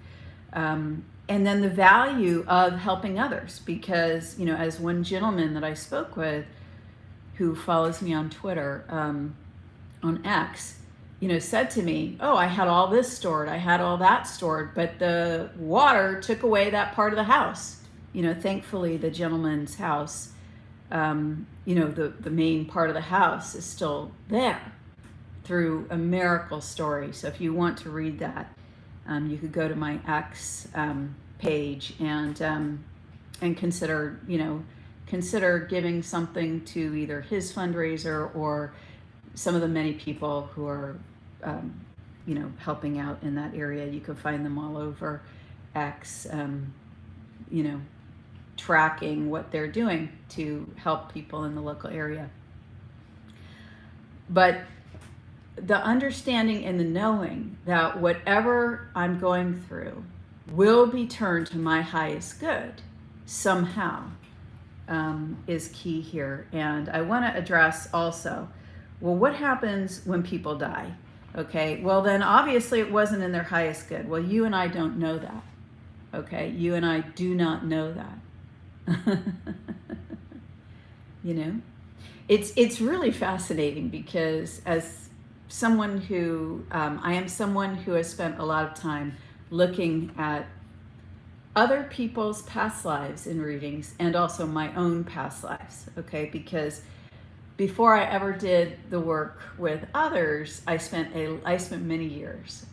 And then the value of helping others, because, as one gentleman that I spoke with who follows me on Twitter, on X, said to me, oh, I had all this stored, I had all that stored, but the water took away that part of the house. Thankfully the gentleman's house, the main part of the house is still there through a miracle story. So if you want to read that, you could go to my X page and consider giving something to either his fundraiser or some of the many people who are helping out in that area. You can find them all over X, tracking what they're doing to help people in the local area. But the understanding and the knowing that whatever I'm going through will be turned to my highest good somehow is key here. And I want to address also, well, what happens when people die? Okay, well then obviously it wasn't in their highest good. Well, you and I don't know that. Okay, you and I do not know that. It's really fascinating, because as someone who, I am someone who has spent a lot of time looking at other people's past lives in readings, and also my own past lives, okay? Because before I ever did the work with others, I spent many years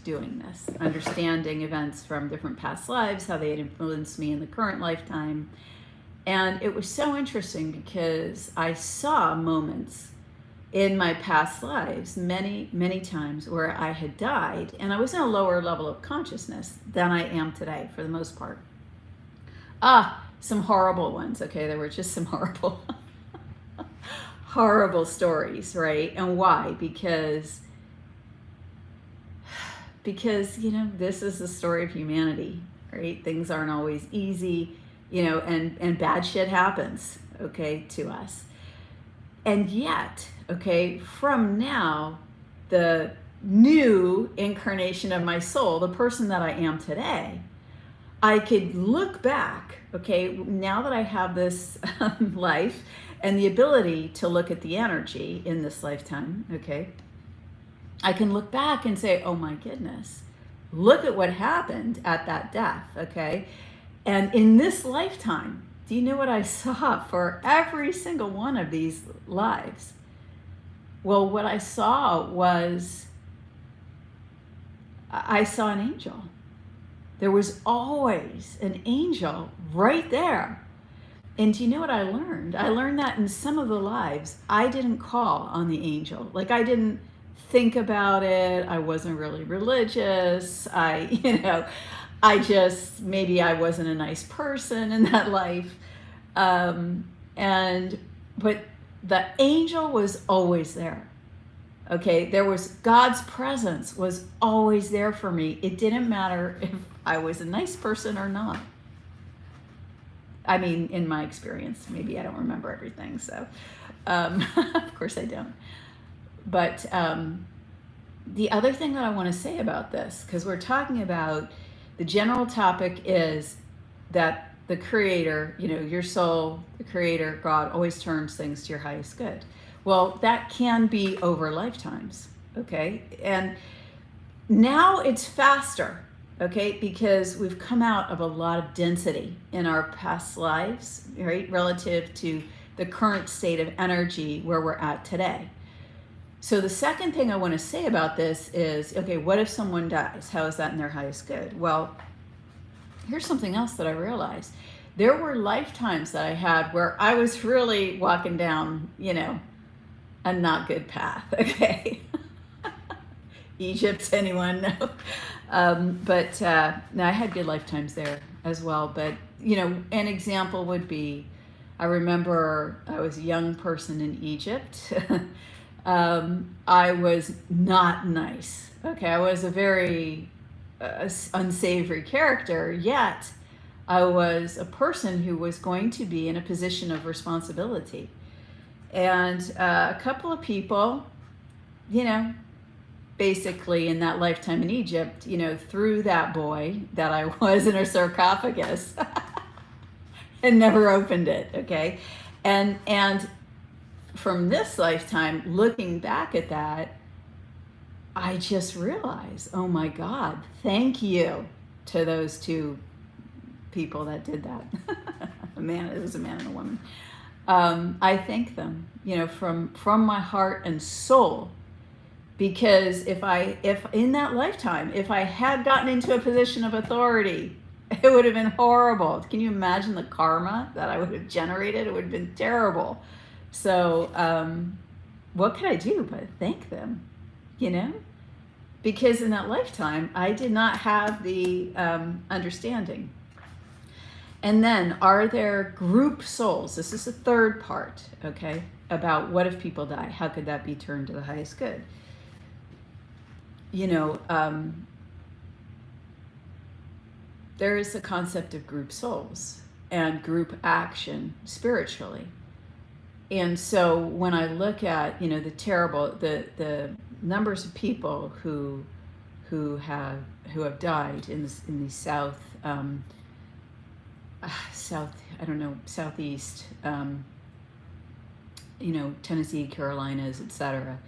doing this, understanding events from different past lives, how they had influenced me in the current lifetime. And it was so interesting because I saw moments in my past lives, many, many times, where I had died and I was in a lower level of consciousness than I am today, for the most part. Some horrible ones, okay? There were just some horrible, horrible stories, right? And why? Because, this is the story of humanity, right? Things aren't always easy, and bad shit happens, okay, to us. And yet, okay, from now, the new incarnation of my soul, the person that I am today, I could look back, okay, now that I have this life and the ability to look at the energy in this lifetime, okay, I can look back and say, oh my goodness, look at what happened at that death, okay? And in this lifetime, do you know what I saw for every single one of these lives? Well, what I saw was, I saw an angel. There was always an angel right there. And do you know what I learned? I learned that in some of the lives, I didn't call on the angel. Like, I didn't think about it. I wasn't really religious. Maybe I wasn't a nice person in that life. But the angel was always there. Okay, there was God's presence was always there for me. It didn't matter if I was a nice person or not. I mean, in my experience, maybe I don't remember everything, so of course I don't. But the other thing that I want to say about this, because we're talking about, the general topic is that the Creator, your soul, the Creator, God, always turns things to your highest good. Well, that can be over lifetimes, okay? And now it's faster, okay? Because we've come out of a lot of density in our past lives, right? Relative to the current state of energy where we're at today. So the second thing I want to say about this is, okay, what if someone dies? How is that in their highest good? Well, here's something else that I realized. There were lifetimes that I had where I was really walking down, a not good path, okay? Egypt, anyone? No. But I had good lifetimes there as well. But, an example would be, I remember I was a young person in Egypt. I was not nice, okay? I was a very unsavory character, yet I was a person who was going to be in a position of responsibility. And a couple of people, basically in that lifetime in Egypt, threw that boy that I was in a sarcophagus and never opened it, okay? And from this lifetime, looking back at that, I just realized, oh my God, thank you to those two people that did that. It was a man and a woman. I thank them, from my heart and soul, because if in that lifetime, if I had gotten into a position of authority, it would have been horrible. Can you imagine the karma that I would have generated? It would have been terrible. So what could I do but thank them, because in that lifetime, I did not have the understanding. And then, are there group souls? This is the third part, okay, about what if people die? How could that be turned to the highest good? There is the concept of group souls and group action spiritually. And so when I look at, the numbers of people who have died in the southeast, Tennessee, Carolinas, etc.,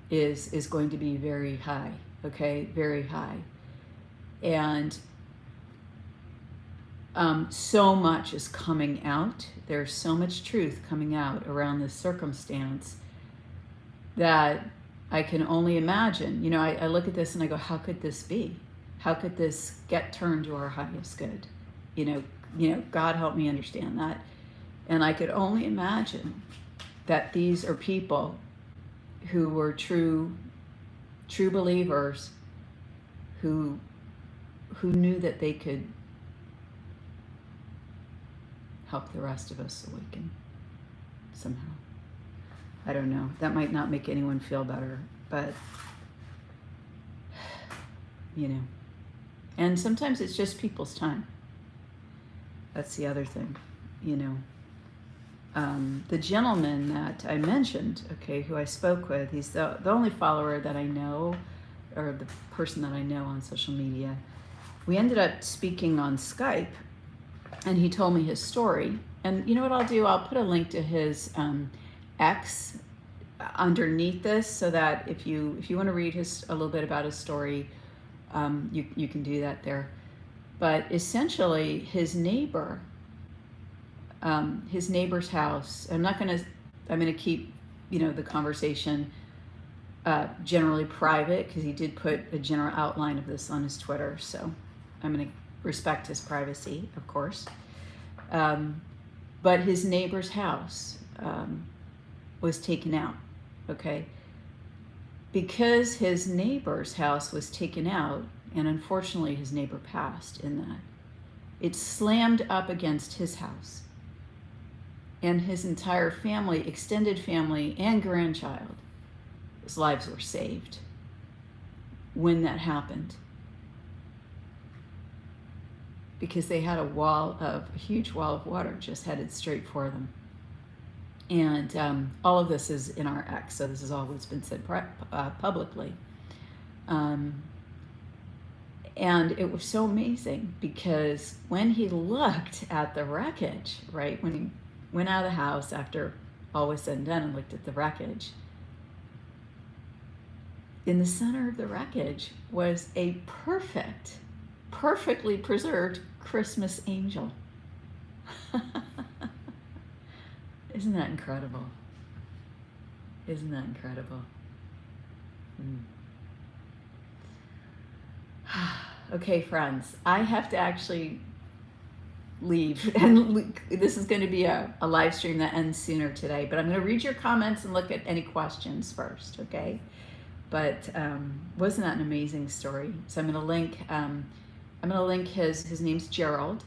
is going to be very high, okay, very high. And so much is coming out. There's so much truth coming out around this circumstance that I can only imagine. I look at this and I go, how could this be? How could this get turned to our highest good? God help me understand that. And I could only imagine that these are people who were true believers who knew that they could help the rest of us awaken somehow. I don't know. That might not make anyone feel better, but and sometimes it's just people's time. That's the other thing, the gentleman that I mentioned, okay, who I spoke with, he's the only follower that I know, or the person that I know on social media. We ended up speaking on Skype, and he told me his story, And you know what I'll do? I'll put a link to his X underneath this, so that if you want to read a little bit about his story, you can do that there. But essentially, his neighbor's house. I'm gonna keep the conversation generally private, because he did put a general outline of this on his Twitter. So I'm gonna respect his privacy, of course. But his neighbor's house was taken out. Okay, because his neighbor's house was taken out, and unfortunately his neighbor passed in that, it slammed up against his house, and his entire family, extended family, and grandchild, his lives were saved when that happened, because they had a huge wall of water just headed straight for them. And all of this is in our X, so this is all what's been said publicly. And it was so amazing, because when he looked at the wreckage, right, when he went out of the house after all was said and done and looked at the wreckage, in the center of the wreckage was a perfectly preserved Christmas angel. Isn't that incredible? Isn't that incredible? Okay, friends, I have to actually leave, and this is going to be a live stream that ends sooner today, but I'm going to read your comments and look at any questions first, okay? But wasn't that an amazing story? So I'm going to link his name's Gerald.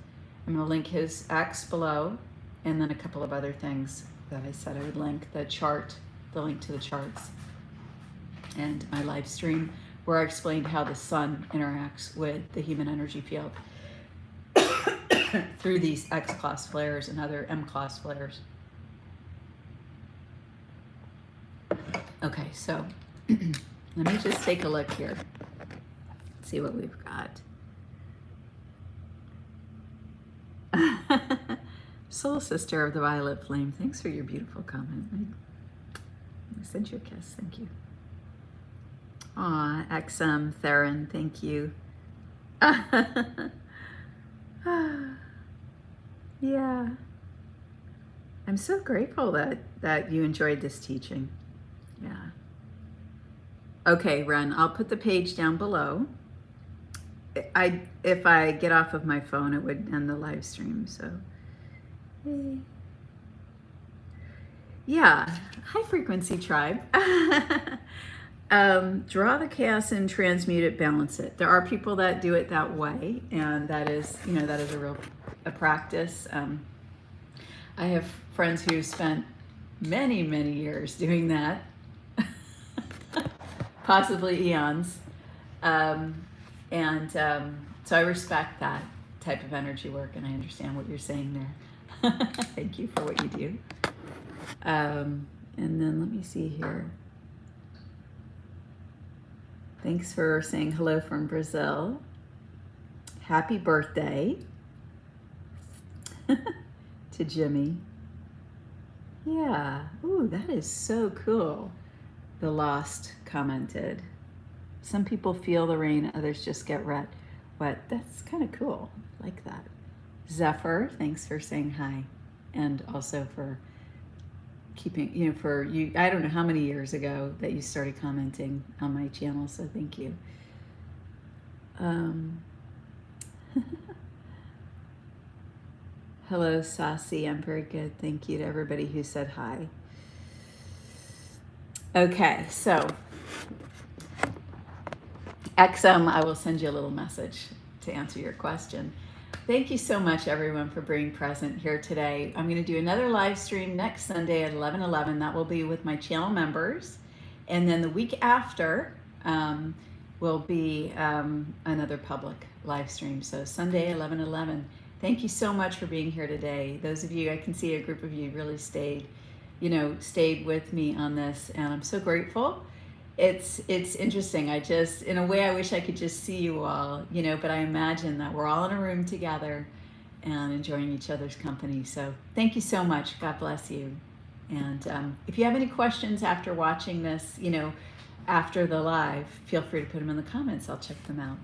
I'm going to link his X below, and then a couple of other things that I said I would link. The link to the charts, and my live stream where I explained how the sun interacts with the human energy field through these X-class flares and other M-class flares. Okay, so let me just take a look here, see what we've got. Soul sister of the violet flame, thanks for your beautiful comment. I sent you a kiss, thank you. Aw, XM Theron, thank you. Yeah, I'm so grateful that you enjoyed this teaching. Yeah. Okay, Ren, I'll put the page down below. If I get off of my phone, it would end the live stream, so. Yeah, high frequency tribe. Draw the chaos and transmute it, balance it. There are people that do it that way, and that is a practice. I have friends who spent many years doing that, possibly eons, so I respect that type of energy work, and I understand what you're saying there. Thank you for what you do. And then let me see here. Thanks for saying hello from Brazil. Happy birthday to Jimmy. Yeah. Ooh, that is so cool. The Lost commented. Some people feel the rain, others just get wet. That's kind of cool. I like that. Zephyr, thanks for saying hi. And also for keeping, I don't know how many years ago that you started commenting on my channel, so thank you. Hello, Sassy, I'm very good. Thank you to everybody who said hi. Okay, so XM, I will send you a little message to answer your question. Thank you so much, everyone, for being present here today. I'm going to do another live stream next Sunday at 11:11. That will be with my channel members. And then the week after will be another public live stream. So Sunday, 11:11. Thank you so much for being here today. Those of you, I can see a group of you really stayed with me on this, and I'm so grateful. It's interesting. In a way, I wish I could just see you all, but I imagine that we're all in a room together, and enjoying each other's company. So thank you so much. God bless you. And if you have any questions after watching this, after the live, feel free to put them in the comments. I'll check them out.